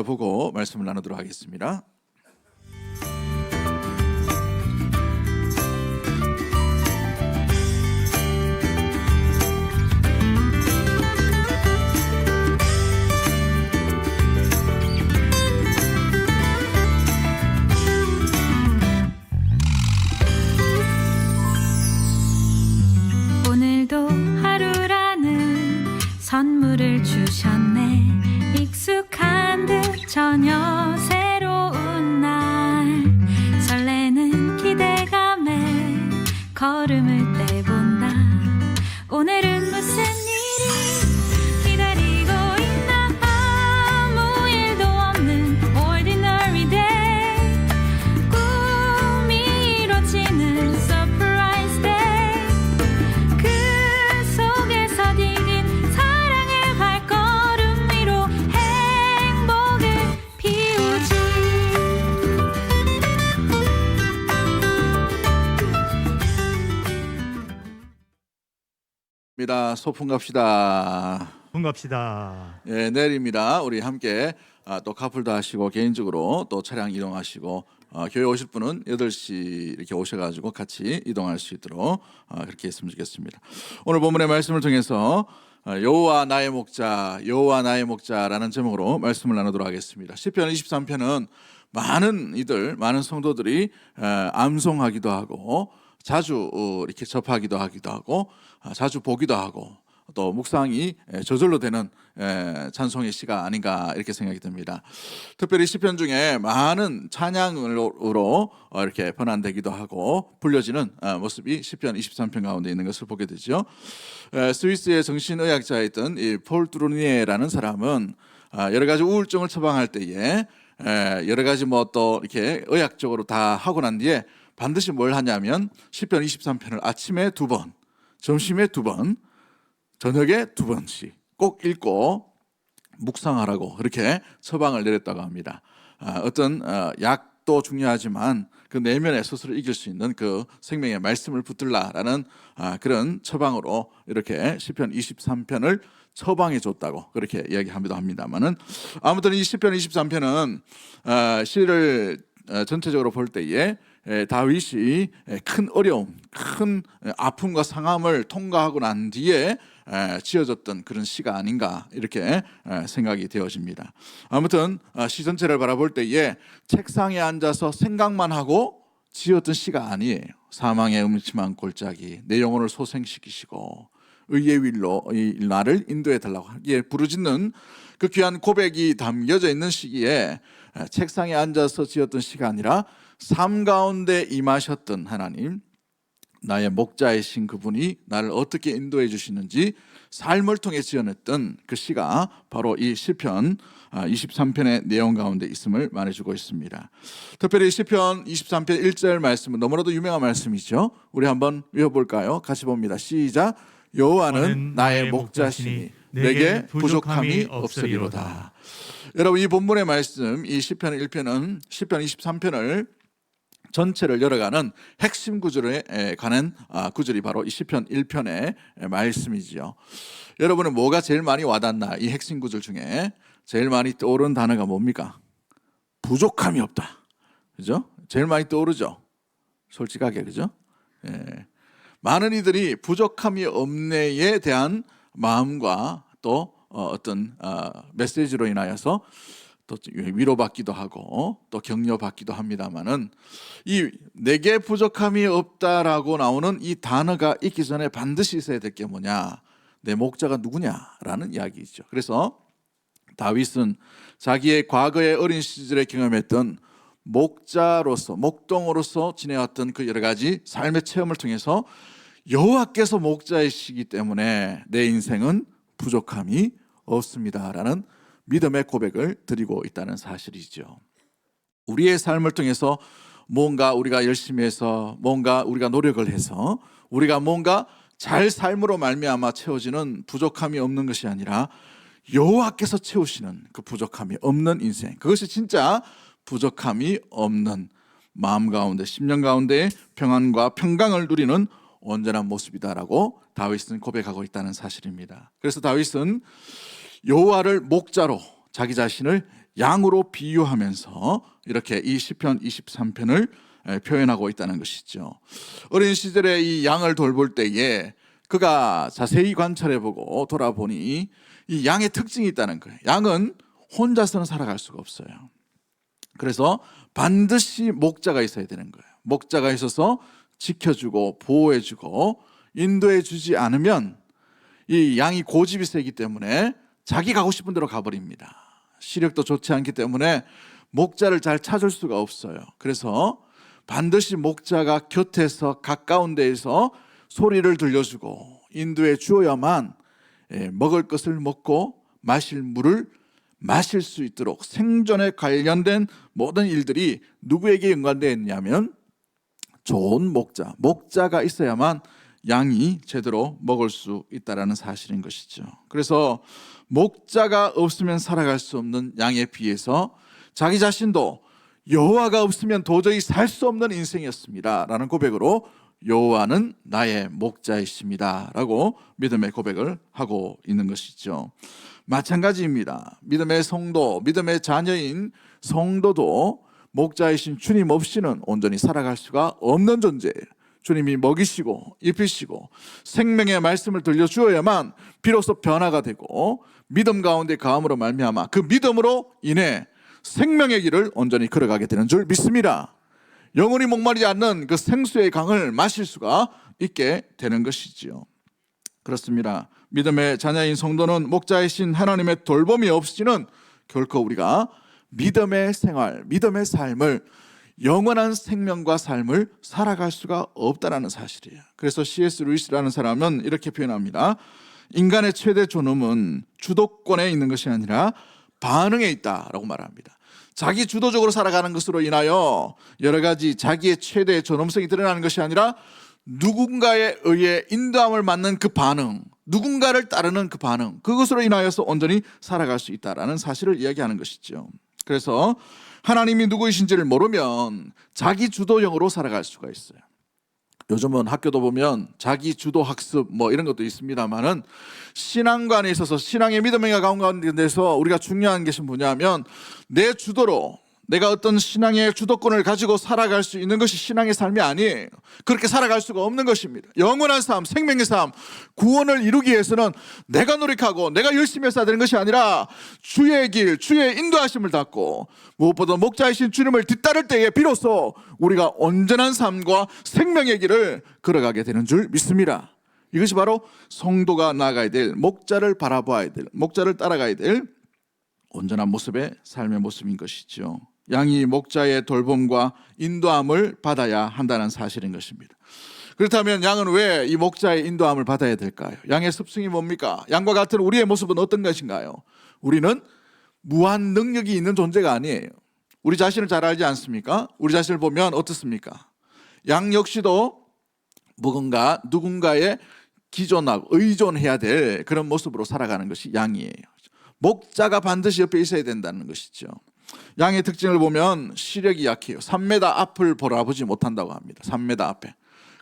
하나 보고 말씀을 나누도록 하겠습니다. 오늘도 하루라는 선물을 주셨네. 익숙한 듯 전혀 새로운 날, 설레는 기대감에 걸음을 떼본다. 오늘은 무슨 일이 기다리고 있나. 아무 일도 없는 ordinary day, 꿈이 이루어지는 surprise day. 그 속에서 디딘 사랑의 발걸음 위로 행복을 피우지. 입니다. 소풍 갑시다. 반갑시다. 예, 내일입니다. 우리 함께 또 카풀도 하시고 개인적으로 또 차량 이동하시고 교회 오실 분은 8시 이렇게 오셔가지고 같이 이동할 수 있도록 그렇게 했으면 좋겠습니다. 오늘 본문의 말씀을 통해서 여호와 나의 목자, 여호와 나의 목자라는 제목으로 말씀을 나누도록 하겠습니다. 시편 23편은 많은 성도들이 암송하기도 하고 자주 이렇게 접하기도 하고 자주 보기도 하고 또 묵상이 저절로 되는 찬송의 시가 아닌가 이렇게 생각이 듭니다. 특별히 시편 중에 많은 찬양으로 이렇게 번안되기도 하고 불려지는 모습이 시편 23편 가운데 있는 것을 보게 되죠. 스위스의 정신의학자였던 이 폴 뚜루니에라는 사람은 여러 가지 우울증을 처방할 때에 여러 가지 또 이렇게 의학적으로 다 하고 난 뒤에 반드시 뭘 하냐면 시편 23편을 아침에 2번, 점심에 2번, 저녁에 2번씩 꼭 읽고 묵상하라고 그렇게 처방을 내렸다고 합니다. 어떤 약도 중요하지만 그 내면에 스스로 이길 수 있는 그 생명의 말씀을 붙들라라는 그런 처방으로 이렇게 시편 23편을 처방해 줬다고 그렇게 이야기하기도 합니다만은, 아무튼 이 시편 23편은 시를 전체적으로 볼 때에 다윗이 큰 어려움, 큰 아픔과 상함을 통과하고 난 뒤에 지어졌던 그런 시가 아닌가 이렇게 생각이 되어집니다. 아무튼 시 전체를 바라볼 때에 책상에 앉아서 생각만 하고 지었던 시가 아니에요. 사망의 음침한 골짜기, 내 영혼을 소생시키시고 의의 길로 나를 인도해 달라고 하기에 부르짖는 그 귀한 고백이 담겨져 있는 시기에 책상에 앉아서 지었던 시가 아니라 삶 가운데 임하셨던 하나님, 나의 목자이신 그분이 나를 어떻게 인도해 주시는지 삶을 통해 지어냈던 그 시가 바로 이 시편 23편의 내용 가운데 있음을 말해주고 있습니다. 특별히 시편 23편 1절 말씀은 너무나도 유명한 말씀이죠. 우리 한번 외워볼까요? 같이 봅니다. 시작. 여호와는 나의 목자시니 내게 부족함이 없으리로다. 여러분, 이 본문의 말씀, 이 시편 1편은 시편 23편을 전체를 열어가는 핵심 구절에 관한 구절이 바로 이 시편 1편의 말씀이지요. 여러분은 뭐가 제일 많이 와닿나? 이 핵심 구절 중에 제일 많이 떠오르는 단어가 뭡니까? 부족함이 없다. 그죠? 제일 많이 떠오르죠. 솔직하게, 그죠? 예. 많은 이들이 부족함이 없네에 대한 마음과 또 어떤 메시지로 인하여서 또 위로받기도 하고 또 격려받기도 합니다만은, 이 내게 부족함이 없다라고 나오는 이 단어가 있기 전에 반드시 있어야 될 게 뭐냐? 내 목자가 누구냐라는 이야기이죠. 그래서 다윗은 자기의 과거의 어린 시절에 경험했던 목자로서, 목동으로서 지내왔던 그 여러 가지 삶의 체험을 통해서 여호와께서 목자이시기 때문에 내 인생은 부족함이 없습니다라는 믿음의 고백을 드리고 있다는 사실이죠. 우리의 삶을 통해서 뭔가 우리가 열심히 해서, 뭔가 우리가 노력을 해서, 우리가 뭔가 잘 삶으로 말미암아 채워지는 부족함이 없는 것이 아니라 여호와께서 채우시는 그 부족함이 없는 인생, 그것이 진짜 부족함이 없는 마음 가운데, 심령 가운데 평안과 평강을 누리는 온전한 모습이다라고 다윗은 고백하고 있다는 사실입니다. 그래서 다윗은 여호와를 목자로 자기 자신을 양으로 비유하면서 이렇게 이 시편 23편을 표현하고 있다는 것이죠. 어린 시절에 이 양을 돌볼 때에 그가 자세히 관찰해보고 돌아보니 이 양의 특징이 있다는 거예요. 양은 혼자서는 살아갈 수가 없어요. 그래서 반드시 목자가 있어야 되는 거예요. 목자가 있어서 지켜주고 보호해주고 인도해주지 않으면 이 양이 고집이 세기 때문에 자기 가고 싶은 대로 가버립니다. 시력도 좋지 않기 때문에 목자를 잘 찾을 수가 없어요. 그래서 반드시 목자가 곁에서 가까운 데에서 소리를 들려주고 인도해 주어야만 먹을 것을 먹고 마실 물을 마실 수 있도록 생존에 관련된 모든 일들이 누구에게 연관되어 있냐면 좋은 목자가 있어야만 양이 제대로 먹을 수 있다는 사실인 것이죠. 그래서 목자가 없으면 살아갈 수 없는 양에 비해서 자기 자신도 여호와가 없으면 도저히 살 수 없는 인생이었습니다 라는 고백으로 여호와는 나의 목자이십니다 라고 믿음의 고백을 하고 있는 것이죠. 마찬가지입니다. 믿음의 성도, 믿음의 자녀인 성도도 목자이신 주님 없이는 온전히 살아갈 수가 없는 존재예요. 주님이 먹이시고 입히시고 생명의 말씀을 들려주어야만 비로소 변화가 되고 믿음 가운데 가함으로 말미암아 그 믿음으로 인해 생명의 길을 온전히 걸어가게 되는 줄 믿습니다. 영원히 목마르지 않는 그 생수의 강을 마실 수가 있게 되는 것이지요. 그렇습니다. 믿음의 자녀인 성도는 목자이신 하나님의 돌봄이 없이는 결코 우리가 믿음의 생활, 믿음의 삶을 영원한 생명과 삶을 살아갈 수가 없다는 사실이에요. 그래서 C.S. 루이스라는 사람은 이렇게 표현합니다. 인간의 최대 존엄은 주도권에 있는 것이 아니라 반응에 있다라고 말합니다. 자기 주도적으로 살아가는 것으로 인하여 여러 가지 자기의 최대의 존엄성이 드러나는 것이 아니라 누군가에 의해 인도함을 받는 그 반응, 누군가를 따르는 그 반응, 그것으로 인하여서 온전히 살아갈 수 있다는 사실을 이야기하는 것이죠. 그래서 하나님이 누구이신지를 모르면 자기 주도형으로 살아갈 수가 있어요. 요즘은 학교도 보면 자기 주도 학습 뭐 이런 것도 있습니다만은 신앙관에 있어서 신앙의 믿음의 가운데서 우리가 중요한 것이 뭐냐면 내 주도로 내가 어떤 신앙의 주도권을 가지고 살아갈 수 있는 것이 신앙의 삶이 아니에요. 그렇게 살아갈 수가 없는 것입니다. 영원한 삶, 생명의 삶, 구원을 이루기 위해서는 내가 노력하고 내가 열심히 해서 되는 것이 아니라 주의 길, 주의 인도하심을 받고 무엇보다 목자이신 주님을 뒤따를 때에 비로소 우리가 온전한 삶과 생명의 길을 걸어가게 되는 줄 믿습니다. 이것이 바로 성도가 나아가야 될, 목자를 바라봐야 될, 목자를 따라가야 될 온전한 모습의 삶의 모습인 것이죠. 양이 목자의 돌봄과 인도함을 받아야 한다는 사실인 것입니다. 그렇다면 양은 왜 이 목자의 인도함을 받아야 될까요? 양의 습성이 뭡니까? 양과 같은 우리의 모습은 어떤 것인가요? 우리는 무한 능력이 있는 존재가 아니에요. 우리 자신을 잘 알지 않습니까? 우리 자신을 보면 어떻습니까? 양 역시도 뭔가 누군가에 기존하고 의존해야 될 그런 모습으로 살아가는 것이 양이에요. 목자가 반드시 옆에 있어야 된다는 것이죠. 양의 특징을 보면 시력이 약해요. 3m 앞을 바라보지 못한다고 합니다. 3m 앞에.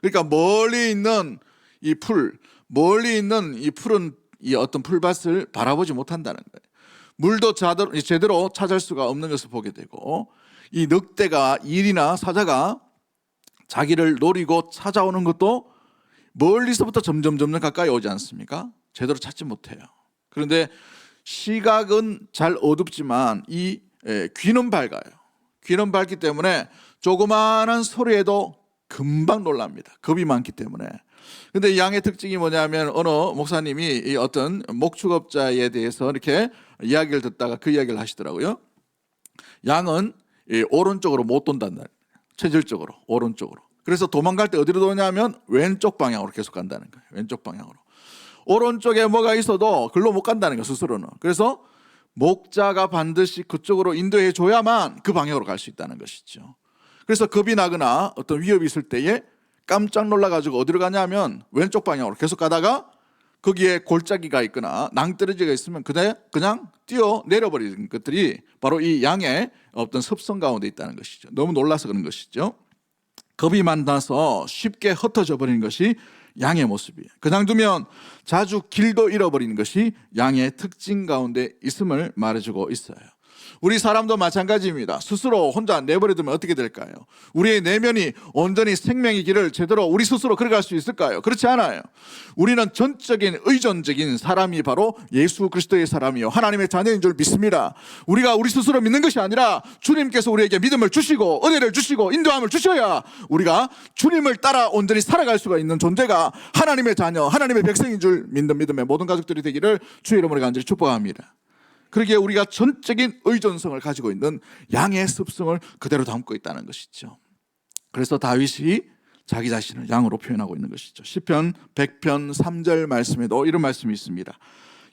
그러니까 멀리 있는 이 풀은 이 어떤 풀밭을 바라보지 못한다는 거예요. 물도 제대로 찾을 수가 없는 것을 보게 되고 이 늑대가 일이나 사자가 자기를 노리고 찾아오는 것도 멀리서부터 점점 가까이 오지 않습니까? 제대로 찾지 못해요. 그런데 시각은 잘 어둡지만 이 귀는 밝아요. 귀는 밝기 때문에 조그마한 소리에도 금방 놀랍니다. 겁이 많기 때문에. 그런데 이 양의 특징이 뭐냐면 어느 목사님이 이 어떤 목축업자에 대해서 이렇게 이야기를 듣다가 그 이야기를 하시더라고요. 양은 오른쪽으로 못 돈다는 거예요. 체질적으로 오른쪽으로. 그래서 도망갈 때 어디로 도냐면 왼쪽 방향으로 계속 간다는 거예요. 왼쪽 방향으로. 오른쪽에 뭐가 있어도 글로 못 간다는 거예요. 스스로는. 그래서 목자가 반드시 그쪽으로 인도해 줘야만 그 방향으로 갈 수 있다는 것이죠. 그래서 겁이 나거나 어떤 위협이 있을 때에 깜짝 놀라가지고 어디로 가냐면 왼쪽 방향으로 계속 가다가 거기에 골짜기가 있거나 낭떠러지가 있으면 그냥 뛰어 내려버리는 것들이 바로 이 양의 어떤 습성 가운데 있다는 것이죠. 너무 놀라서 그런 것이죠. 겁이 많아서 쉽게 흩어져 버리는 것이 양의 모습이에요. 그냥 두면 자주 길도 잃어버리는 것이 양의 특징 가운데 있음을 말해주고 있어요. 우리 사람도 마찬가지입니다. 스스로 혼자 내버려두면 어떻게 될까요? 우리의 내면이 온전히 생명의 길을 제대로 우리 스스로 걸어갈 수 있을까요? 그렇지 않아요. 우리는 전적인 의존적인 사람이 바로 예수 그리스도의 사람이요 하나님의 자녀인 줄 믿습니다. 우리가 우리 스스로 믿는 것이 아니라 주님께서 우리에게 믿음을 주시고 은혜를 주시고 인도함을 주셔야 우리가 주님을 따라 온전히 살아갈 수가 있는 존재가 하나님의 자녀, 하나님의 백성인 줄 믿는 믿음의 모든 가족들이 되기를 주의 이름으로 간절히 축복합니다. 그러기에 우리가 전적인 의존성을 가지고 있는 양의 습성을 그대로 담고 있다는 것이죠. 그래서 다윗이 자기 자신을 양으로 표현하고 있는 것이죠. 시편 100편 3절 말씀에도 이런 말씀이 있습니다.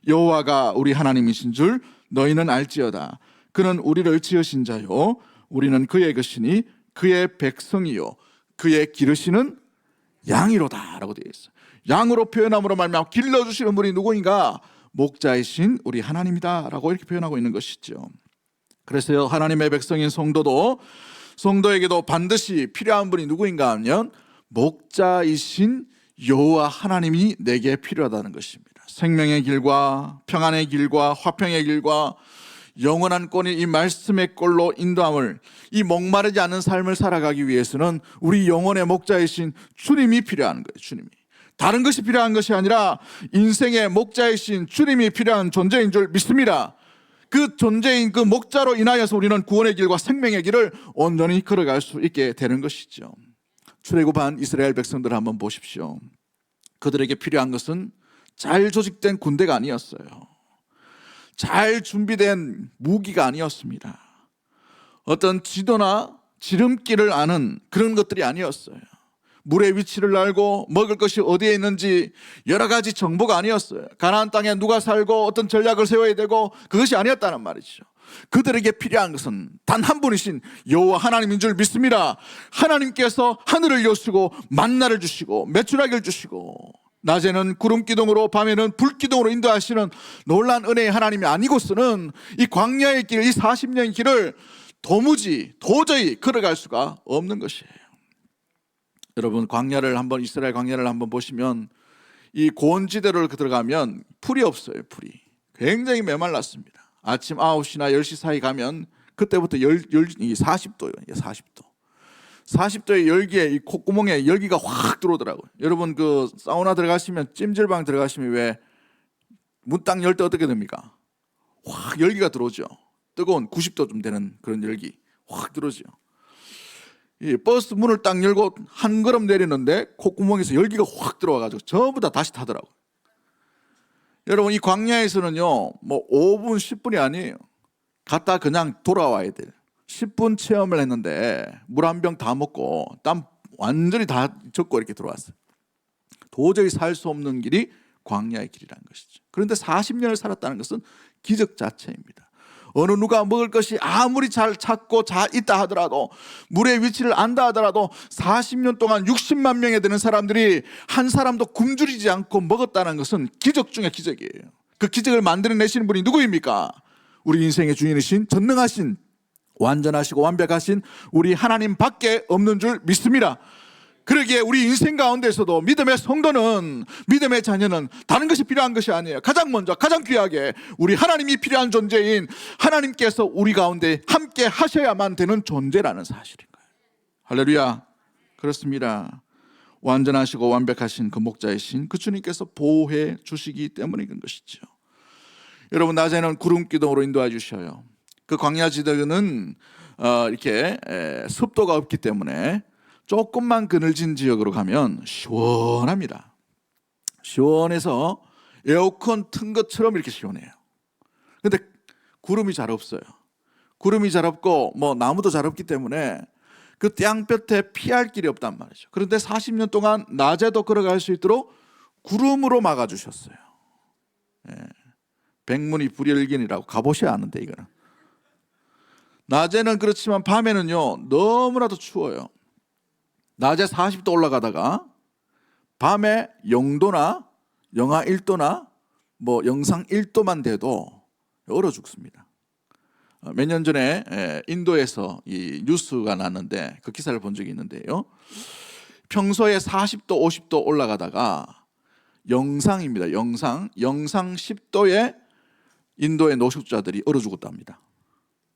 여호와가 우리 하나님이신 줄 너희는 알지어다. 그는 우리를 지으신 자요 우리는 그의 것이니 그의 백성이요 그의 기르시는 양이로다 라고 되어 있어요. 양으로 표현함으로 말미암아 길러주시는 분이 누구인가? 목자이신 우리 하나님이다 라고 이렇게 표현하고 있는 것이죠. 그래서 하나님의 백성인 성도에게도 반드시 필요한 분이 누구인가 하면 목자이신 여호와 하나님이 내게 필요하다는 것입니다. 생명의 길과 평안의 길과 화평의 길과 영원한 꼴이 이 말씀의 꼴로 인도함을, 이 목마르지 않은 삶을 살아가기 위해서는 우리 영혼의 목자이신 주님이 필요한 거예요. 주님이. 다른 것이 필요한 것이 아니라 인생의 목자이신 주님이 필요한 존재인 줄 믿습니다. 그 존재인 그 목자로 인하여서 우리는 구원의 길과 생명의 길을 온전히 걸어갈 수 있게 되는 것이죠. 출애굽한 이스라엘 백성들을 한번 보십시오. 그들에게 필요한 것은 잘 조직된 군대가 아니었어요. 잘 준비된 무기가 아니었습니다. 어떤 지도나 지름길을 아는 그런 것들이 아니었어요. 물의 위치를 알고 먹을 것이 어디에 있는지 여러 가지 정보가 아니었어요. 가나안 땅에 누가 살고 어떤 전략을 세워야 되고 그것이 아니었다는 말이죠. 그들에게 필요한 것은 단 한 분이신 여호와 하나님인 줄 믿습니다. 하나님께서 하늘을 여시고 만나를 주시고 메추라기를 주시고 낮에는 구름 기둥으로 밤에는 불 기둥으로 인도하시는 놀라운 은혜의 하나님이 아니고서는 이 광야의 길, 이 40년의 길을 도저히 걸어갈 수가 없는 것이에요. 여러분, 이스라엘 광야를 한번 보시면 이 고원지대를 들어가면 풀이 없어요. 풀이 굉장히 메말랐습니다. 아침 9시나 10시 사이 가면 그때부터 40도예요. 40도의 열기에 이 콧구멍에 열기가 확 들어오더라고요. 여러분 그 사우나 들어가시면, 찜질방 들어가시면 왜 문 딱 열 때 어떻게 됩니까? 확 열기가 들어오죠. 뜨거운 90도쯤 되는 그런 열기 확 들어오죠. 이 버스 문을 딱 열고 한 걸음 내리는데 콧구멍에서 열기가 확 들어와가지고 전부 다 다시 타더라고요. 여러분, 이 광야에서는요 뭐 5분 10분이 아니에요. 갔다 그냥 돌아와야 돼요. 10분 체험을 했는데 물 한 병 다 먹고 땀 완전히 다 젖고 이렇게 들어왔어요. 도저히 살 수 없는 길이 광야의 길이라는 것이죠. 그런데 40년을 살았다는 것은 기적 자체입니다. 어느 누가 먹을 것이 아무리 잘 찾고 잘 있다 하더라도, 물의 위치를 안다 하더라도 40년 동안 60만 명에 되는 사람들이 한 사람도 굶주리지 않고 먹었다는 것은 기적 중의 기적이에요. 그 기적을 만들어내시는 분이 누구입니까? 우리 인생의 주인이신 전능하신 완전하시고 완벽하신 우리 하나님 밖에 없는 줄 믿습니다. 그러기에 우리 인생 가운데서도 믿음의 성도는, 믿음의 자녀는 다른 것이 필요한 것이 아니에요. 가장 먼저 가장 귀하게 우리 하나님이 필요한 존재인 하나님께서 우리 가운데 함께 하셔야만 되는 존재라는 사실인 거예요. 할렐루야. 그렇습니다. 완전하시고 완벽하신 그 목자이신 그 주님께서 보호해 주시기 때문인 것이죠. 여러분, 낮에는 구름 기둥으로 인도해 주셔요. 그 광야 지대는 이렇게 습도가 없기 때문에 조금만 그늘진 지역으로 가면 시원합니다. 시원해서 에어컨 튼 것처럼 이렇게 시원해요. 근데 구름이 잘 없어요. 구름이 잘 없고 뭐 나무도 잘 없기 때문에 그 땅볕에 피할 길이 없단 말이죠. 그런데 40년 동안 낮에도 걸어갈 수 있도록 구름으로 막아주셨어요. 백문이 불여일견이라고 가보셔야 아는데, 이거는 낮에는 그렇지만 밤에는요 너무나도 추워요. 낮에 40도 올라가다가 밤에 0도나 영하 1도나 뭐 영상 1도만 돼도 얼어 죽습니다. 몇 년 전에 인도에서 이 뉴스가 났는데 그 기사를 본 적이 있는데요, 평소에 40도 50도 올라가다가 영상입니다. 영상 10도에 인도의 노숙자들이 얼어 죽었답니다.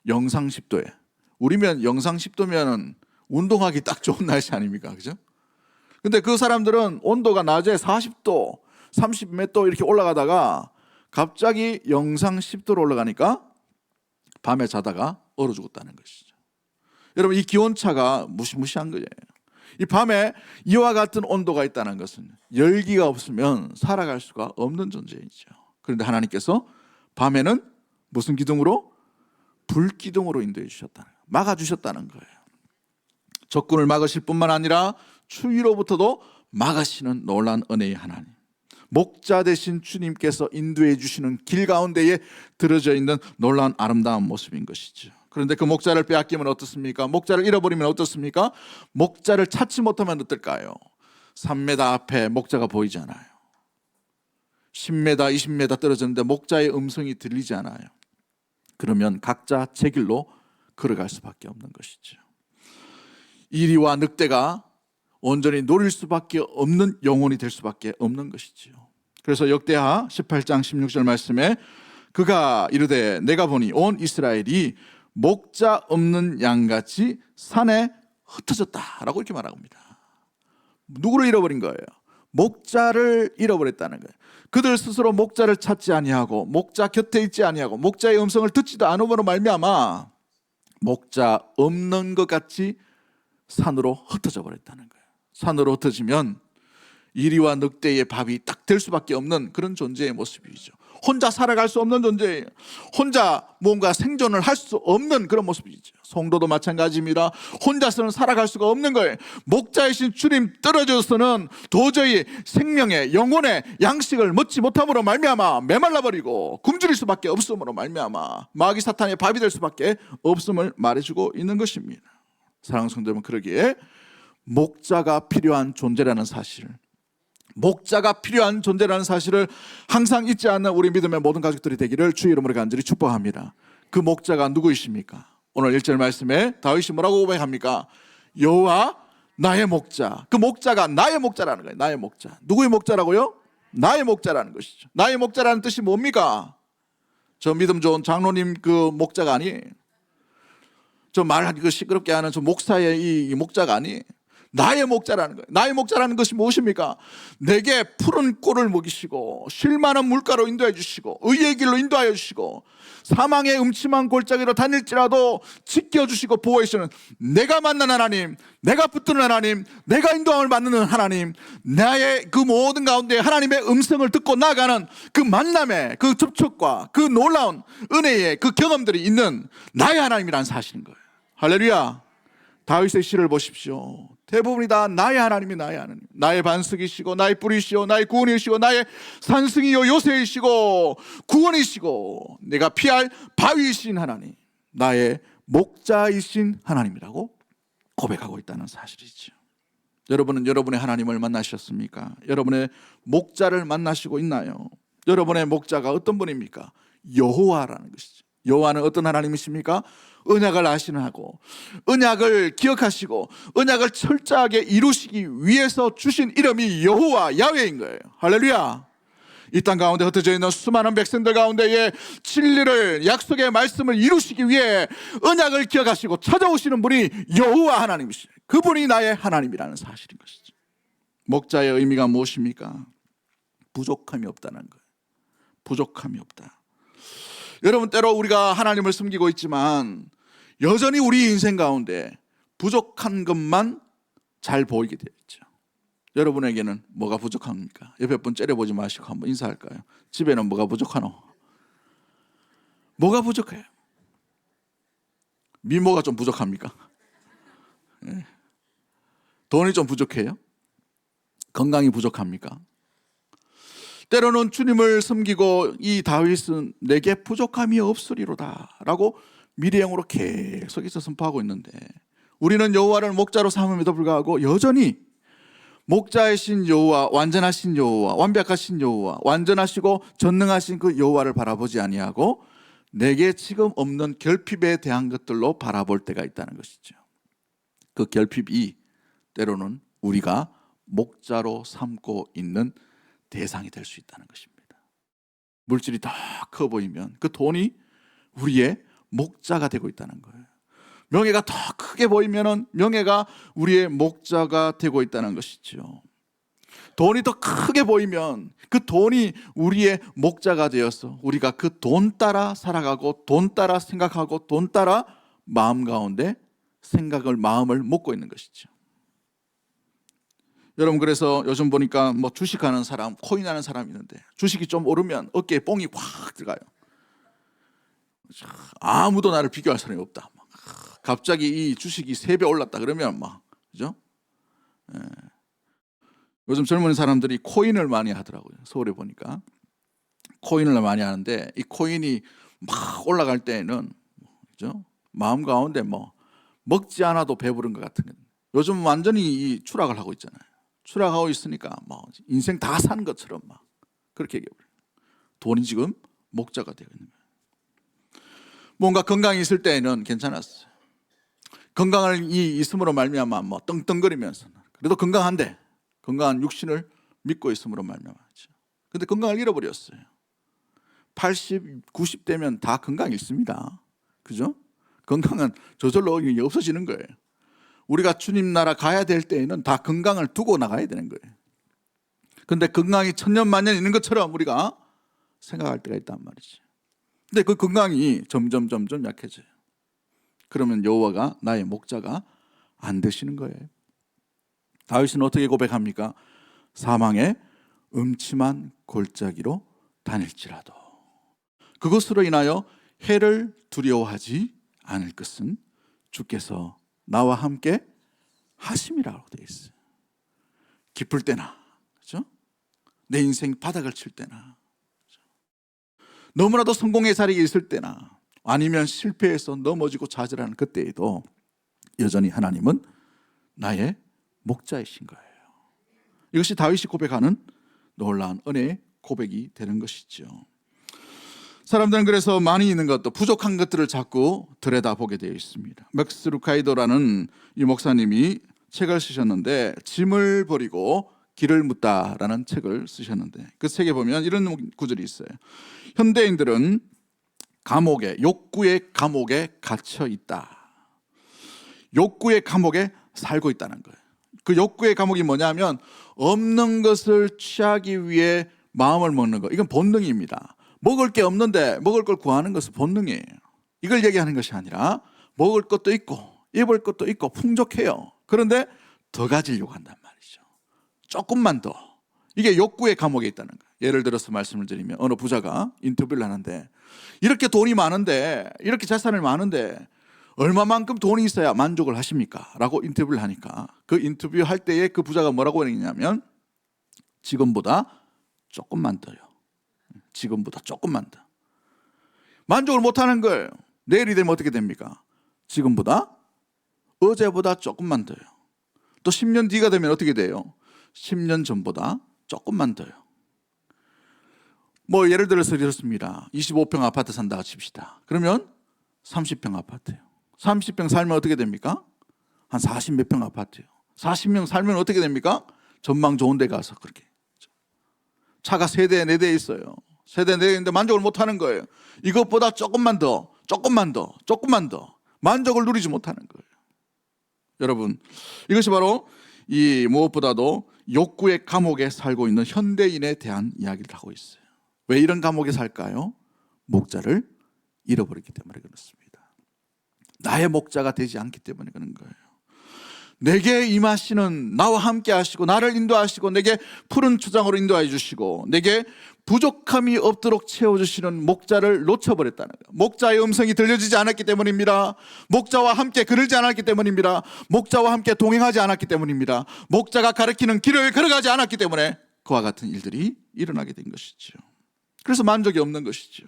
영상 10도에. 우리면 영상 10도면 운동하기 딱 좋은 날씨 아닙니까? 그죠? 근데 그 사람들은 온도가 낮에 40도, 30 몇 도 이렇게 올라가다가 갑자기 영상 10도로 올라가니까 밤에 자다가 얼어 죽었다는 것이죠. 여러분, 이 기온차가 무시무시한 거예요. 이 밤에 이와 같은 온도가 있다는 것은 열기가 없으면 살아갈 수가 없는 존재이죠. 그런데 하나님께서 밤에는 무슨 기둥으로? 불기둥으로 인도해 주셨다는 거예요. 막아주셨다는 거예요. 적군을 막으실 뿐만 아니라 추위로부터도 막으시는 놀라운 은혜의 하나님, 목자 되신 주님께서 인도해 주시는 길 가운데에 들어져 있는 놀라운 아름다운 모습인 것이죠. 그런데 그 목자를 빼앗기면 어떻습니까? 목자를 잃어버리면 어떻습니까? 목자를 찾지 못하면 어떨까요? 3m 앞에 목자가 보이지 않아요. 10m, 20m 떨어졌는데 목자의 음성이 들리지 않아요. 그러면 각자 제 길로 걸어갈 수밖에 없는 것이죠. 이리와 늑대가 온전히 노릴 수밖에 없는 영혼이 될 수밖에 없는 것이지요. 그래서 역대하 18장 16절 말씀에 그가 이르되 내가 보니 온 이스라엘이 목자 없는 양같이 산에 흩어졌다라고 이렇게 말합니다. 누구를 잃어버린 거예요? 목자를 잃어버렸다는 거예요. 그들 스스로 목자를 찾지 아니하고 목자 곁에 있지 아니하고 목자의 음성을 듣지도 않음으로 말미암아 목자 없는 것 같이 산으로 흩어져 버렸다는 거예요. 산으로 흩어지면 이리와 늑대의 밥이 딱 될 수밖에 없는 그런 존재의 모습이죠. 혼자 살아갈 수 없는 존재예요. 혼자 뭔가 생존을 할 수 없는 그런 모습이죠. 성도도 마찬가지입니다. 혼자서는 살아갈 수가 없는 거예요. 목자이신 주님 떨어져서는 도저히 생명의 영혼의 양식을 먹지 못함으로 말미암아 메말라 버리고 굶주릴 수밖에 없음으로 말미암아 마귀 사탄의 밥이 될 수밖에 없음을 말해주고 있는 것입니다. 사랑하는 성도 여러분, 그러기에 목자가 필요한 존재라는 사실, 목자가 필요한 존재라는 사실을 항상 잊지 않는 우리 믿음의 모든 가족들이 되기를 주의 이름으로 간절히 축복합니다. 그 목자가 누구이십니까? 오늘 1절 말씀에 다윗이 뭐라고 고백합니까? 여호와 나의 목자. 그 목자가 나의 목자라는 거예요. 나의 목자. 누구의 목자라고요? 나의 목자라는 것이죠. 나의 목자라는 뜻이 뭡니까? 저 믿음 좋은 장로님 그 목자가 아니에요. 저 말하기 그 시끄럽게 하는 저 목사의 이 목자가 아니에요. 나의 목자라는 거예요. 나의 목자라는 것이 무엇입니까? 내게 푸른 꼴을 먹이시고 쉴만한 물가로 인도해 주시고 의의 길로 인도하여 주시고 사망의 음침한 골짜기로 다닐지라도 지켜주시고 보호해 주시는 내가 만난 하나님, 내가 붙드는 하나님, 내가 인도함을 받는 하나님, 나의 그 모든 가운데 하나님의 음성을 듣고 나아가는 그 만남의 그 접촉과 그 놀라운 은혜의 그 경험들이 있는 나의 하나님이라는 사실인 거예요. 할렐루야. 다윗의 시를 보십시오. 대부분이 다 나의 하나님이 나의 하나님, 나의 반석이시고 나의 뿌리시오 나의 구원이시고 나의 산승이요 요새이시고 구원이시고 내가 피할 바위이신 하나님, 나의 목자이신 하나님이라고 고백하고 있다는 사실이죠. 여러분은 여러분의 하나님을 만나셨습니까? 여러분의 목자를 만나시고 있나요? 여러분의 목자가 어떤 분입니까? 여호와라는 것이죠. 여호와는 어떤 하나님이십니까? 언약을 아시는 하고 언약을 기억하시고 언약을 철저하게 이루시기 위해서 주신 이름이 여호와 야훼인 거예요. 할렐루야. 이 땅 가운데 흩어져 있는 수많은 백성들 가운데에 진리를 약속의 말씀을 이루시기 위해 언약을 기억하시고 찾아오시는 분이 여호와 하나님이시죠. 그분이 나의 하나님이라는 사실인 것이죠. 목자의 의미가 무엇입니까? 부족함이 없다는 거예요. 부족함이 없다. 여러분, 때로 우리가 하나님을 섬기고 있지만 여전히 우리 인생 가운데 부족한 것만 잘 보이게 되어 있죠. 여러분에게는 뭐가 부족합니까? 옆에 분 째려보지 마시고 한번 인사할까요? 집에는 뭐가 부족하노? 뭐가 부족해요? 미모가 좀 부족합니까? 네. 돈이 좀 부족해요? 건강이 부족합니까? 때로는 주님을 섬기고 이 다윗은 내게 부족함이 없으리로다 라고 미래형으로 계속해서 선포하고 있는데 우리는 여호와를 목자로 삼음에도 불구하고 여전히 목자이신 여호와, 완전하신 여호와, 완벽하신 여호와, 완전하시고 전능하신 그 여호와를 바라보지 아니하고 내게 지금 없는 결핍에 대한 것들로 바라볼 때가 있다는 것이죠. 그 결핍이 때로는 우리가 목자로 삼고 있는 대상이 될 수 있다는 것입니다. 물질이 더 커 보이면 그 돈이 우리의 목자가 되고 있다는 거예요. 명예가 더 크게 보이면은 명예가 우리의 목자가 되고 있다는 것이죠. 돈이 더 크게 보이면 그 돈이 우리의 목자가 되어서 우리가 그 돈 따라 살아가고 돈 따라 생각하고 돈 따라 마음 가운데 마음을 먹고 있는 것이죠. 여러분, 그래서 요즘 보니까 뭐 주식하는 사람, 코인하는 사람이 있는데 주식이 좀 오르면 어깨에 뽕이 확 들어가요. 아무도 나를 비교할 사람이 없다. 갑자기 이 주식이 3배 올랐다 그러면 막, 그죠? 예. 요즘 젊은 사람들이 코인을 많이 하더라고요. 서울에 보니까 코인을 많이 하는데 이 코인이 막 올라갈 때에는, 그죠? 마음 가운데 뭐 먹지 않아도 배부른 것 같은 거. 요즘 완전히 이 추락을 하고 있잖아요. 추락하고 있으니까 뭐 인생 다 산 것처럼 막 그렇게 얘기해버려요. 돈이 지금 목자가 되어 있는 거예요. 뭔가 건강이 있을 때에는 괜찮았어요. 건강을 있음으로 말미암아 뭐 떵떵거리면서 그래도 건강한데 건강한 육신을 믿고 있음으로 말미암았죠. 그런데 건강을 잃어버렸어요. 80, 90대면 다 건강이 있습니다. 그죠? 건강은 저절로 없어지는 거예요. 우리가 주님 나라 가야 될 때에는 다 건강을 두고 나가야 되는 거예요. 그런데 건강이 천년만년 있는 것처럼 우리가 생각할 때가 있단 말이죠. 근데 그 건강이 점점 약해져요. 그러면 여호와가 나의 목자가 안 되시는 거예요. 다윗은 어떻게 고백합니까? 사망의 음침한 골짜기로 다닐지라도 그것으로 인하여 해를 두려워하지 않을 것은 주께서 나와 함께 하심이라고 되어 있어요. 기쁠 때나, 그렇죠? 내 인생 바닥을 칠 때나, 그렇죠? 너무나도 성공의 자리에 있을 때나, 아니면 실패해서 넘어지고 좌절하는 그때에도 여전히 하나님은 나의 목자이신 거예요. 이것이 다윗이 고백하는 놀라운 은혜의 고백이 되는 것이죠. 사람들은 그래서 많이 있는 것도 부족한 것들을 자꾸 들여다보게 되어 있습니다. 맥스 루카이도라는 이 목사님이 책을 쓰셨는데 짐을 버리고 길을 묻다라는 책을 쓰셨는데 그 책에 보면 이런 구절이 있어요. 현대인들은 욕구의 감옥에 갇혀 있다. 욕구의 감옥에 살고 있다는 거예요. 그 욕구의 감옥이 뭐냐면 없는 것을 취하기 위해 마음을 먹는 거. 이건 본능입니다. 먹을 게 없는데 먹을 걸 구하는 것은 본능이에요. 이걸 얘기하는 것이 아니라 먹을 것도 있고 입을 것도 있고 풍족해요. 그런데 더 가지려고 한단 말이죠. 조금만 더. 이게 욕구의 감옥에 있다는 거예요. 예를 들어서 말씀을 드리면 어느 부자가 인터뷰를 하는데 이렇게 돈이 많은데 이렇게 재산을 많은데 얼마만큼 돈이 있어야 만족을 하십니까? 라고 인터뷰를 하니까 그 인터뷰 할 때에 그 부자가 뭐라고 했냐면 지금보다 조금만 더요. 지금보다 조금만 더. 만족을 못하는 걸 내일이 되면 어떻게 됩니까? 지금보다 어제보다 조금만 더요. 또 10년 뒤가 되면 어떻게 돼요? 10년 전보다 조금만 더요. 뭐 예를 들어서 이렇습니다. 25평 아파트 산다고 칩시다. 그러면 30평 아파트예요. 30평 살면 어떻게 됩니까? 한 40몇 평 아파트예요. 40명 살면 어떻게 됩니까? 전망 좋은 데 가서 그렇게. 차가 3대, 4대 있어요. 3대, 4대인데 만족을 못하는 거예요. 이것보다 조금만 더 만족을 누리지 못하는 거예요. 여러분, 이것이 바로 이 무엇보다도 욕구의 감옥에 살고 있는 현대인에 대한 이야기를 하고 있어요. 왜 이런 감옥에 살까요? 목자를 잃어버렸기 때문에 그렇습니다. 나의 목자가 되지 않기 때문에 그런 거예요. 내게 임하시는, 나와 함께 하시고 나를 인도하시고 내게 푸른 초장으로 인도해 주시고 내게 부족함이 없도록 채워주시는 목자를 놓쳐버렸다는 거예요. 목자의 음성이 들려지지 않았기 때문입니다. 목자와 함께 걸을지 않았기 때문입니다. 목자와 함께 동행하지 않았기 때문입니다. 목자가 가르치는 길을 걸어가지 않았기 때문에 그와 같은 일들이 일어나게 된 것이죠. 그래서 만족이 없는 것이죠.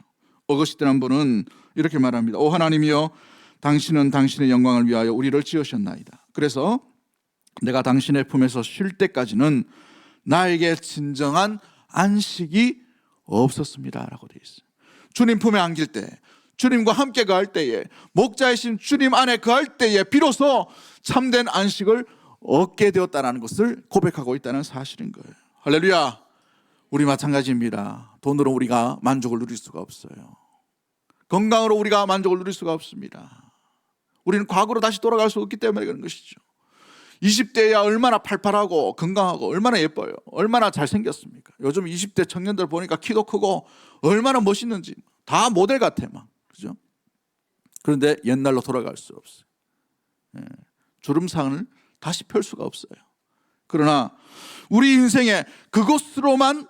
어거스틴 한 분은 이렇게 말합니다. 오 하나님이여, 당신은 당신의 영광을 위하여 우리를 지으셨나이다. 그래서 내가 당신의 품에서 쉴 때까지는 나에게 진정한 안식이 없었습니다 라고 되어 있어요. 주님 품에 안길 때, 주님과 함께 거할 때에, 목자이신 주님 안에 거할 때에 비로소 참된 안식을 얻게 되었다는 것을 고백하고 있다는 사실인 거예요. 할렐루야. 우리 마찬가지입니다. 돈으로 우리가 만족을 누릴 수가 없어요. 건강으로 우리가 만족을 누릴 수가 없습니다. 우리는 과거로 다시 돌아갈 수 없기 때문에 그런 것이죠. 20대야 얼마나 팔팔하고 건강하고 얼마나 예뻐요. 얼마나 잘생겼습니까? 요즘 20대 청년들 보니까 키도 크고 얼마나 멋있는지 다 모델 같아 막. 그죠? 그런데 옛날로 돌아갈 수 없어요. 주름상을 다시 펼 수가 없어요. 그러나 우리 인생에 그것으로만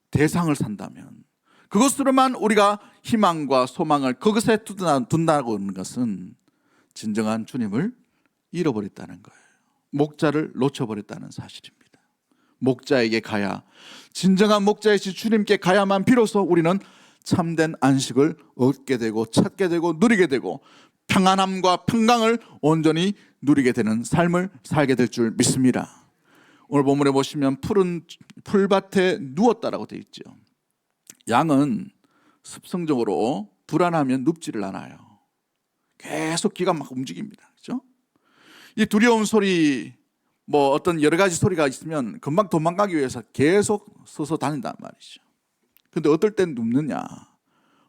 대상을 산다면, 그것으로만 우리가 희망과 소망을 그것에 둔다고 하는 것은 진정한 주님을 잃어버렸다는 거예요. 목자를 놓쳐버렸다는 사실입니다. 목자에게 가야, 진정한 목자이신 주님께 가야만 비로소 우리는 참된 안식을 얻게 되고 찾게 되고 누리게 되고 평안함과 평강을 온전히 누리게 되는 삶을 살게 될 줄 믿습니다. 오늘 본문에 보시면 푸른 풀밭에 누웠다라고 되어 있죠. 양은 습성적으로 불안하면 눕지를 않아요. 계속 귀가 막 움직입니다. 그렇죠? 이 두려운 소리, 뭐 어떤 여러 가지 소리가 있으면 금방 도망가기 위해서 계속 서서 다닌단 말이죠. 근데 어떨 땐 눕느냐?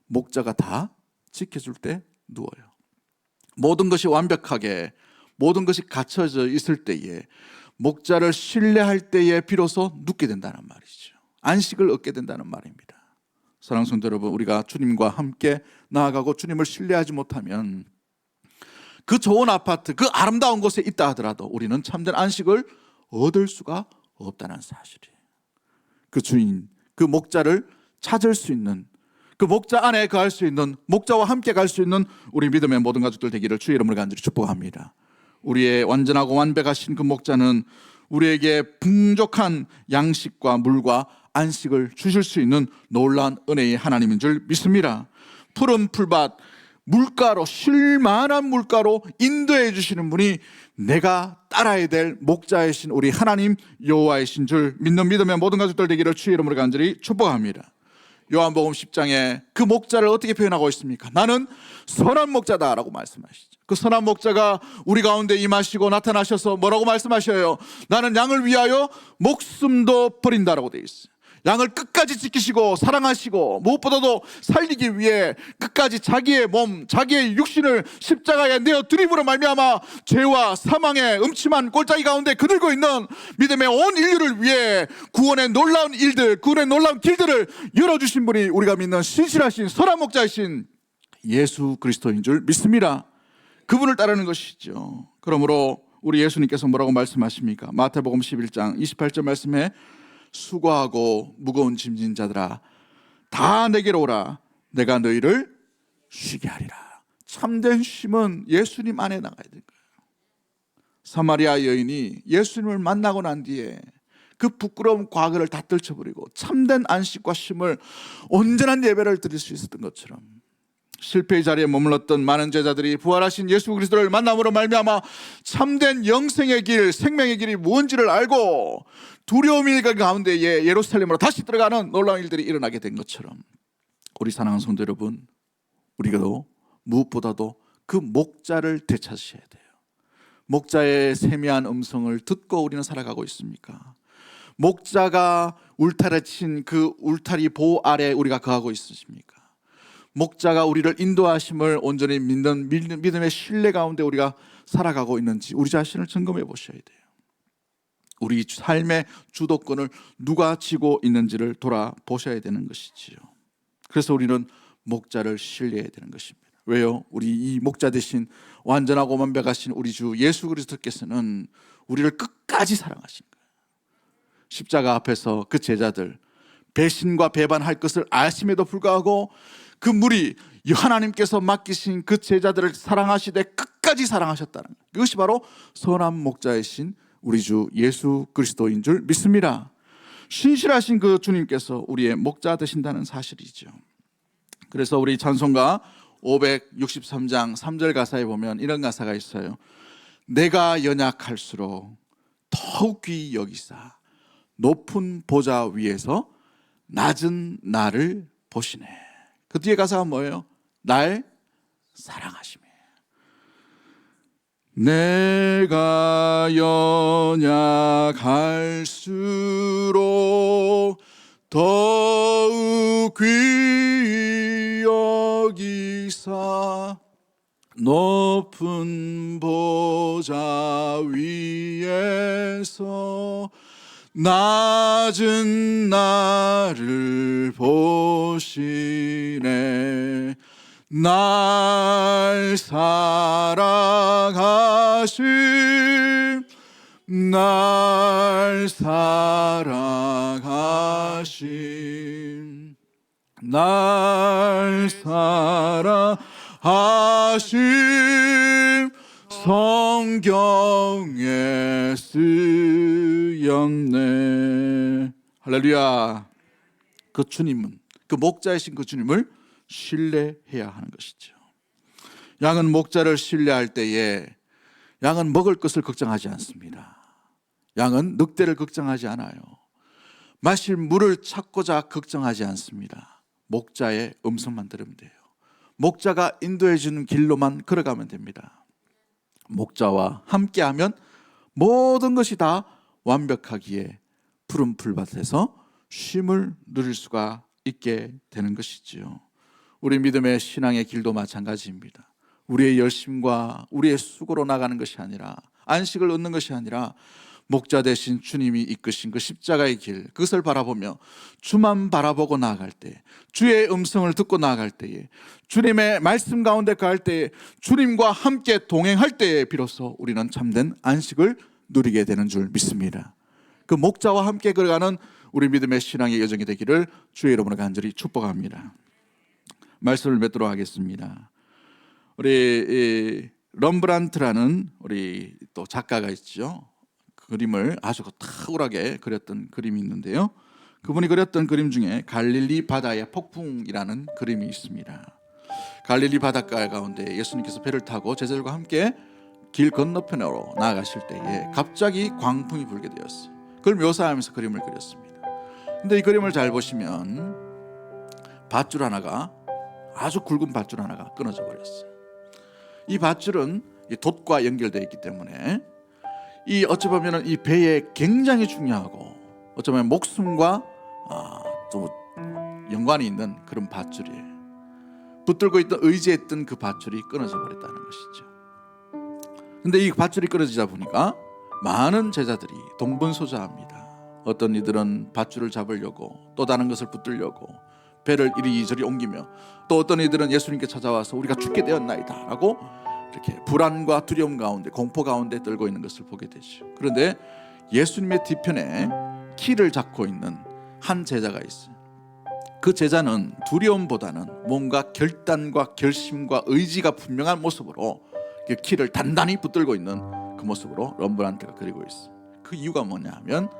목자가 다 지켜줄 때 누워요. 모든 것이 완벽하게, 모든 것이 갖춰져 있을 때에, 목자를 신뢰할 때에 비로소 눕게 된다는 말이죠. 안식을 얻게 된다는 말입니다. 사랑하는 성도 여러분, 우리가 주님과 함께 나아가고 주님을 신뢰하지 못하면 그 좋은 아파트, 그 아름다운 곳에 있다 하더라도 우리는 참된 안식을 얻을 수가 없다는 사실이에요. 그 주인, 그 목자를 찾을 수 있는, 그 목자 안에 거할 수 있는, 목자와 함께 갈 수 있는 우리 믿음의 모든 가족들 되기를 주의 이름으로 간절히 축복합니다. 우리의 완전하고 완벽하신 그 목자는 우리에게 풍족한 양식과 물과 안식을 주실 수 있는 놀라운 은혜의 하나님인 줄 믿습니다. 푸른 풀밭, 물가로, 쉴만한 물가로 인도해 주시는 분이 내가 따라야 될 목자이신 우리 하나님 여호와이신 줄 믿는 믿음의 모든 가족들 되기를 주의 이름으로 간절히 축복합니다. 요한복음 10장에 그 목자를 어떻게 표현하고 있습니까? 나는 선한 목자다라고 말씀하시죠. 그 선한 목자가 우리 가운데 임하시고 나타나셔서 뭐라고 말씀하셔요? 나는 양을 위하여 목숨도 버린다라고 되어 있어요. 양을 끝까지 지키시고 사랑하시고 무엇보다도 살리기 위해 끝까지 자기의 몸, 자기의 육신을 십자가에 내어 드림으로 말미암아 죄와 사망의 음침한 꼴짜기 가운데 그들고 있는 믿음의 온 인류를 위해 구원의 놀라운 일들, 구원의 놀라운 길들을 열어주신 분이 우리가 믿는 신실하신 선한 목자이신 예수 그리스도인 줄 믿습니다. 그분을 따르는 것이죠. 그러므로 우리 예수님께서 뭐라고 말씀하십니까? 마태복음 11장 28절 말씀에 수고하고 무거운 짐진 자들아 다 내게로 오라 내가 너희를 쉬게 하리라. 참된 쉼은 예수님 안에 나가야 될 거예요. 사마리아 여인이 예수님을 만나고 난 뒤에 그 부끄러운 과거를 다 떨쳐버리고 참된 안식과 쉼을 온전한 예배를 드릴 수 있었던 것처럼 실패의 자리에 머물렀던 많은 제자들이 부활하신 예수 그리스도를 만남으로 말미암아 참된 영생의 길, 생명의 길이 무엇인지를 알고 두려움의 가운데에 예루살렘으로 다시 들어가는 놀라운 일들이 일어나게 된 것처럼 우리 사랑하는 성도 여러분, 우리가도 무엇보다도 그 목자를 되찾으셔야 돼요. 목자의 세미한 음성을 듣고 우리는 살아가고 있습니까? 목자가 울타리 친 그 울타리 보호 아래 우리가 거하고 있으십니까? 목자가 우리를 인도하심을 온전히 믿는 믿음의 신뢰 가운데 우리가 살아가고 있는지 우리 자신을 점검해 보셔야 돼요. 우리 삶의 주도권을 누가 쥐고 있는지를 돌아보셔야 되는 것이지요. 그래서 우리는 목자를 신뢰해야 되는 것입니다. 왜요? 우리 이 목자 대신 완전하고 완벽하신 우리 주 예수 그리스도께서는 우리를 끝까지 사랑하신 거예요. 십자가 앞에서 그 제자들 배신과 배반할 것을 아심에도 불구하고 그 무리 하나님께서 맡기신 그 제자들을 사랑하시되 끝까지 사랑하셨다는 것, 그것이 바로 선한 목자이신 우리 주 예수 그리스도인 줄 믿습니다. 신실하신 그 주님께서 우리의 목자 되신다는 사실이죠. 그래서 우리 찬송가 563장 3절 가사에 보면 이런 가사가 있어요. 내가 연약할수록 더욱 귀히 여기사 높은 보좌 위에서 낮은 나를 보시네. 그 뒤에 가사가 뭐예요? 날 사랑하시며 내가 연약할수록 더욱 귀히 여기사 보사 높은 보좌 위에서 낮은 나를 보시네. 날 사랑하심, 날 사랑하심, 날 사랑하심, 성경에 쓰였네. 할렐루야. 그 주님은, 그 목자이신 그 주님을 신뢰해야 하는 것이죠. 양은 목자를 신뢰할 때에 양은 먹을 것을 걱정하지 않습니다. 양은 늑대를 걱정하지 않아요. 마실 물을 찾고자 걱정하지 않습니다. 목자의 음성만 들으면 돼요. 목자가 인도해 주는 길로만 걸어가면 됩니다. 목자와 함께하면 모든 것이 다 완벽하기에 푸른 풀밭에서 쉼을 누릴 수가 있게 되는 것이지요. 우리 믿음의 신앙의 길도 마찬가지입니다. 우리의 열심과 우리의 수고로 나가는 것이 아니라, 안식을 얻는 것이 아니라 목자 되신 주님이 이끄신 그 십자가의 길, 그것을 바라보며 주만 바라보고 나아갈 때, 주의 음성을 듣고 나아갈 때에, 주님의 말씀 가운데 갈 때에, 주님과 함께 동행할 때에 비로소 우리는 참된 안식을 누리게 되는 줄 믿습니다. 그 목자와 함께 걸어가는 우리 믿음의 신앙의 여정이 되기를 주의 이름으로 간절히 축복합니다. 말씀을 맺도록 하겠습니다. 우리 럼브란트라는 우리 또 작가가 있죠. 그림을 아주 탁월하게 그렸던 그림이 있는데요. 그분이 그렸던 그림 중에 갈릴리 바다의 폭풍이라는 그림이 있습니다. 갈릴리 바닷가 가운데 예수님께서 배를 타고 제자들과 함께 길 건너편으로 나아가실 때에 갑자기 광풍이 불게 되었어요. 그걸 묘사하면서 그림을 그렸습니다. 근데 이 그림을 잘 보시면 밧줄 하나가, 아주 굵은 밧줄 하나가 끊어져 버렸어요. 이 밧줄은 돛과 연결되어 있기 때문에 이 어찌 보면 이 배에 굉장히 중요하고 어쩌면 목숨과 또 연관이 있는 그런 밧줄이에요. 붙들고 있던, 의지했던 그 밧줄이 끊어져 버렸다는 것이죠. 근데 이 밧줄이 끊어지다 보니까 많은 제자들이 동분서자합니다. 어떤 이들은 밧줄을 잡으려고, 또 다른 것을 붙들려고 배를 이리저리 옮기며, 또 어떤 이들은 예수님께 찾아와서 우리가 죽게 되었나이다 라고 이렇게 불안과 두려움 가운데, 공포 가운데 떨고 있는 것을 보게 되죠. 그런데 예수님의 뒤편에 키를 잡고 있는 한 제자가 있어요. 그 제자는 두려움보다는 뭔가 결단과 결심과 의지가 분명한 모습으로 그 키를 단단히 붙들고 있는 그 모습으로 럼브란트가 그리고 있어요. 그 이유가 뭐냐 하면,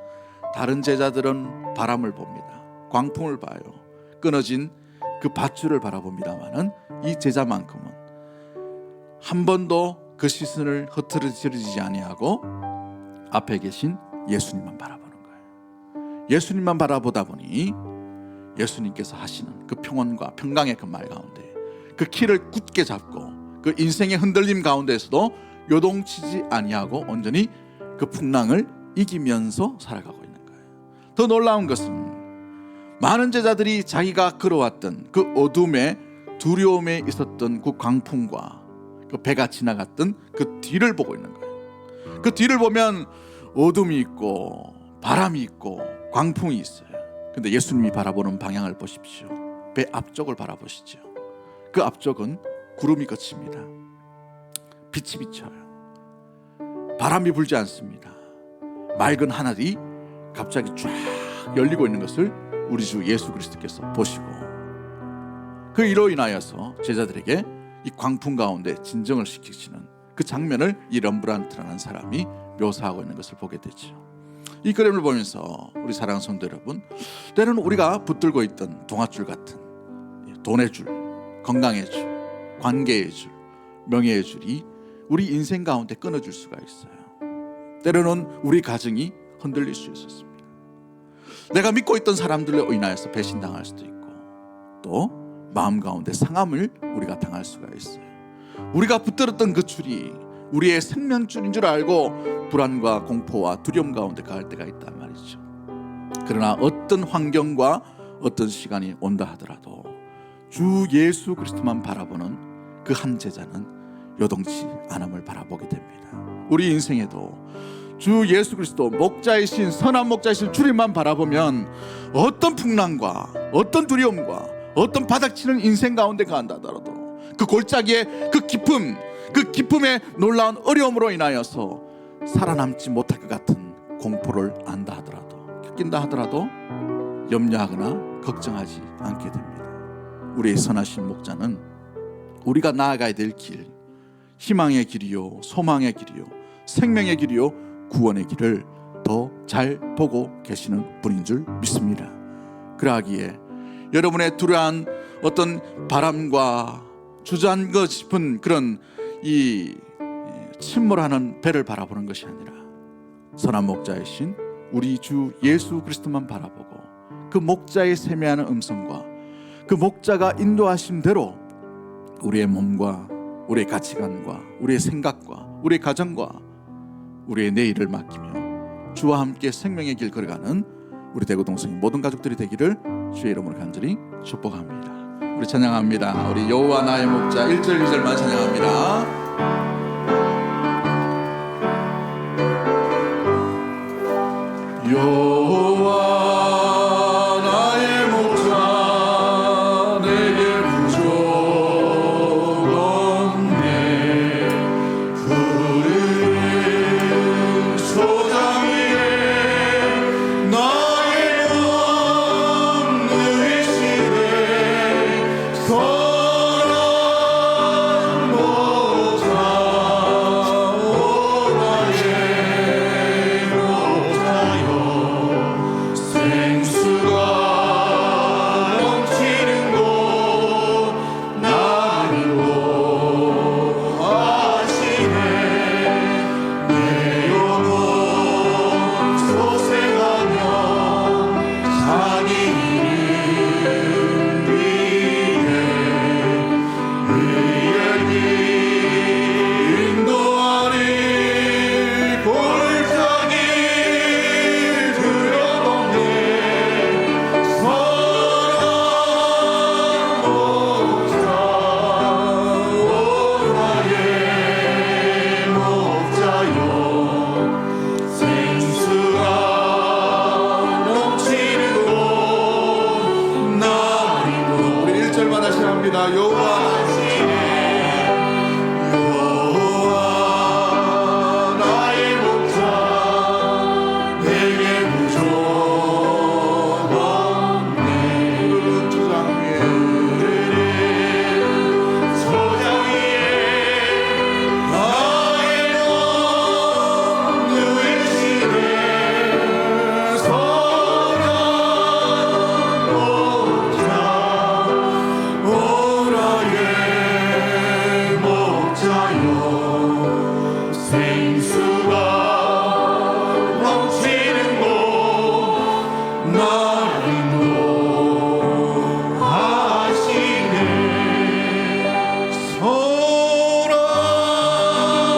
다른 제자들은 바람을 봅니다. 광풍을 봐요. 끊어진 그 밧줄을 바라봅니다마는 이 제자만큼은 한 번도 그 시선을 흐트러지지 아니하고 앞에 계신 예수님만 바라보는 거예요. 예수님만 바라보다 보니 예수님께서 하시는 그 평온과 평강의 그 말 가운데 그 키를 굳게 잡고 그 인생의 흔들림 가운데에서도 요동치지 아니하고 온전히 그 풍랑을 이기면서 살아가고 있는 거예요. 더 놀라운 것은 많은 제자들이 자기가 걸어왔던 그 어둠에, 두려움에 있었던 그 광풍과 그 배가 지나갔던 그 뒤를 보고 있는 거예요. 그 뒤를 보면 어둠이 있고 바람이 있고 광풍이 있어요. 근데 예수님이 바라보는 방향을 보십시오. 배 앞쪽을 바라보시죠. 그 앞쪽은 구름이 걷힙니다. 빛이 비쳐요. 바람이 불지 않습니다. 맑은 하늘이 갑자기 쫙 열리고 있는 것을 우리 주 예수 그리스도께서 보시고, 그 이로 인하여서 제자들에게 이 광풍 가운데 진정을 시키시는 그 장면을 이 럼브란트라는 사람이 묘사하고 있는 것을 보게 되죠. 이 그림을 보면서 우리 사랑하는 성도 여러분, 때로는 우리가 붙들고 있던 동아줄 같은 돈의 줄, 건강의 줄, 관계의 줄, 명예의 줄이 우리 인생 가운데 끊어질 수가 있어요. 때로는 우리 가정이 흔들릴 수 있었습니다. 내가 믿고 있던 사람들로 인하여서 배신당할 수도 있고, 또 마음 가운데 상함을 우리가 당할 수가 있어요. 우리가 붙들었던 그 줄이 우리의 생명줄인 줄 알고 불안과 공포와 두려움 가운데 갈 때가 있단 말이죠. 그러나 어떤 환경과 어떤 시간이 온다 하더라도 주 예수 그리스도만 바라보는 그 한 제자는 요동치 않음을 바라보게 됩니다. 우리 인생에도 주 예수 그리스도 목자이신 선한 목자이신 주님만 바라보면 어떤 풍랑과 어떤 두려움과 어떤 바닥치는 인생 가운데 간다 하더라도 그 골짜기의 그 기쁨의 놀라운 어려움으로 인하여서 살아남지 못할 것 같은 공포를 안다 하더라도, 겪긴다 하더라도 염려하거나 걱정하지 않게 됩니다. 우리의 선하신 목자는 우리가 나아가야 될 길, 희망의 길이요 소망의 길이요 생명의 길이요 구원의 길을 더 잘 보고 계시는 분인 줄 믿습니다. 그러하기에 여러분의 두려운 어떤 바람과 주저앉고 싶은 그런 이 침몰하는 배를 바라보는 것이 아니라 선한 목자이신 우리 주 예수 그리스도만 바라보고 그 목자의 세미하는 음성과 그 목자가 인도하신 대로 우리의 몸과 우리의 가치관과 우리의 생각과 우리의 가정과 우리의 내일을 맡기며 주와 함께 생명의 길 걸어가는 우리 대구동성의 모든 가족들이 되기를 주의 이름으로 간절히 축복합니다. 우리 찬양합니다. 우리 여호와 나의 목자 1절 2절만 찬양합니다. 여호와 나의 목자 내게 부족 없네. 푸른 초장 위에 나의 몸 누이시네. 선한 목자 오 나의 목자여 생수가 넘치는 곳 나를 인도하시네. 내 영혼 소생하며 자기 이름 위에 의의 길 인도하리. 골짜기 두려움네. 선한 목자 오 나의 목자여 생수가 넘치는 곳 나를 인도. 우리 1절만 다시 합니다. 여호와 나의 목자 내게 부족 없네. 푸른 초장 위에 나의 몸 누이시네. 선한 목자 오 나의 목자여 생수가 넘치는 곳 나를 인도하시네.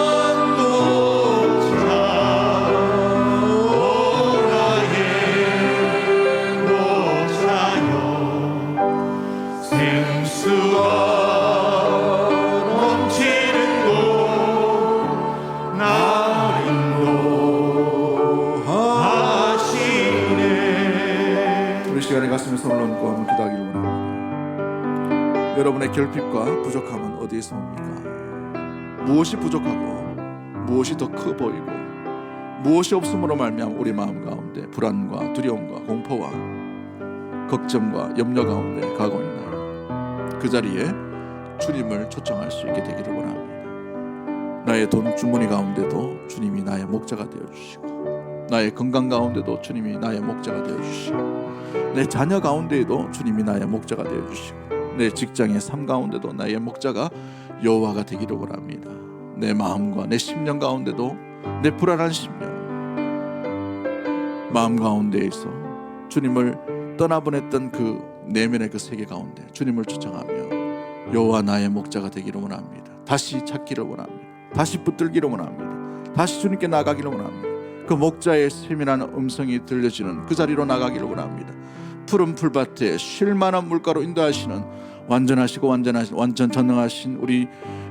선한 목자 오 나의 목자여 생수가 넘치는 곳 나를 인도하시네. 우리 시간에 가슴에 손을 얹고 한번 기도하기를 원합니다. 여러분의 결핍과 부족함은 어디에서 옵니까? 무엇이 부족하고 무엇이 더 커 보이고 무엇이 없음으로 말미암아 우리 마음 가운데 불안과 두려움과 공포와 걱정과 염려 가운데 가고 있나요? 그 자리에 주님을 초청할 수 있게 되기를 원합니다. 나의 돈 주머니 가운데도 주님이 나의 목자가 되어주시고, 나의 건강 가운데도 주님이 나의 목자가 되어주시고, 내 자녀 가운데에도 주님이 나의 목자가 되어주시고, 내 직장의 삶 가운데도 나의 목자가 여호와가 되기를 원합니다. 내 마음과 내 심령 가운데도 내 불안한 심령, 마음 가운데에서 주님을 떠나보냈던 그 내면의 그 세계 가운데 주님을 초청하며 여호와 나의 목자가 되기를 원합니다. 다시 찾기를 원합니다. 다시 붙들기를 원합니다. 다시 주님께 나가기를 원합니다. 그 목자의 세밀한 음성이 들려지는 그 자리로 나가기를 원합니다. 푸른 풀밭에 쉴만한 물가로 인도하시는 완전하시고 완전 전능하신 우리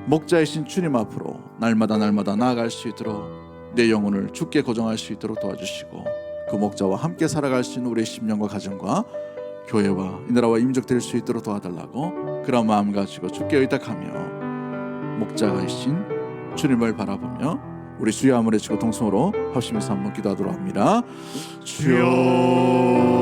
목자이신 주님 앞으로 날마다 나아갈 수 있도록 내 영혼을 주께 고정할 수 있도록 도와주시고 그 목자와 함께 살아갈 수 있는 우리의 심령과 가정과 교회와 이 나라와 임적될 수 있도록 도와달라고 그런 마음 가지고 주께 의탁하며 목자이신 주님을 바라보며 우리 주여 한번 외치고 통성으로 합심해서 한번 기도하도록 합니다. 주여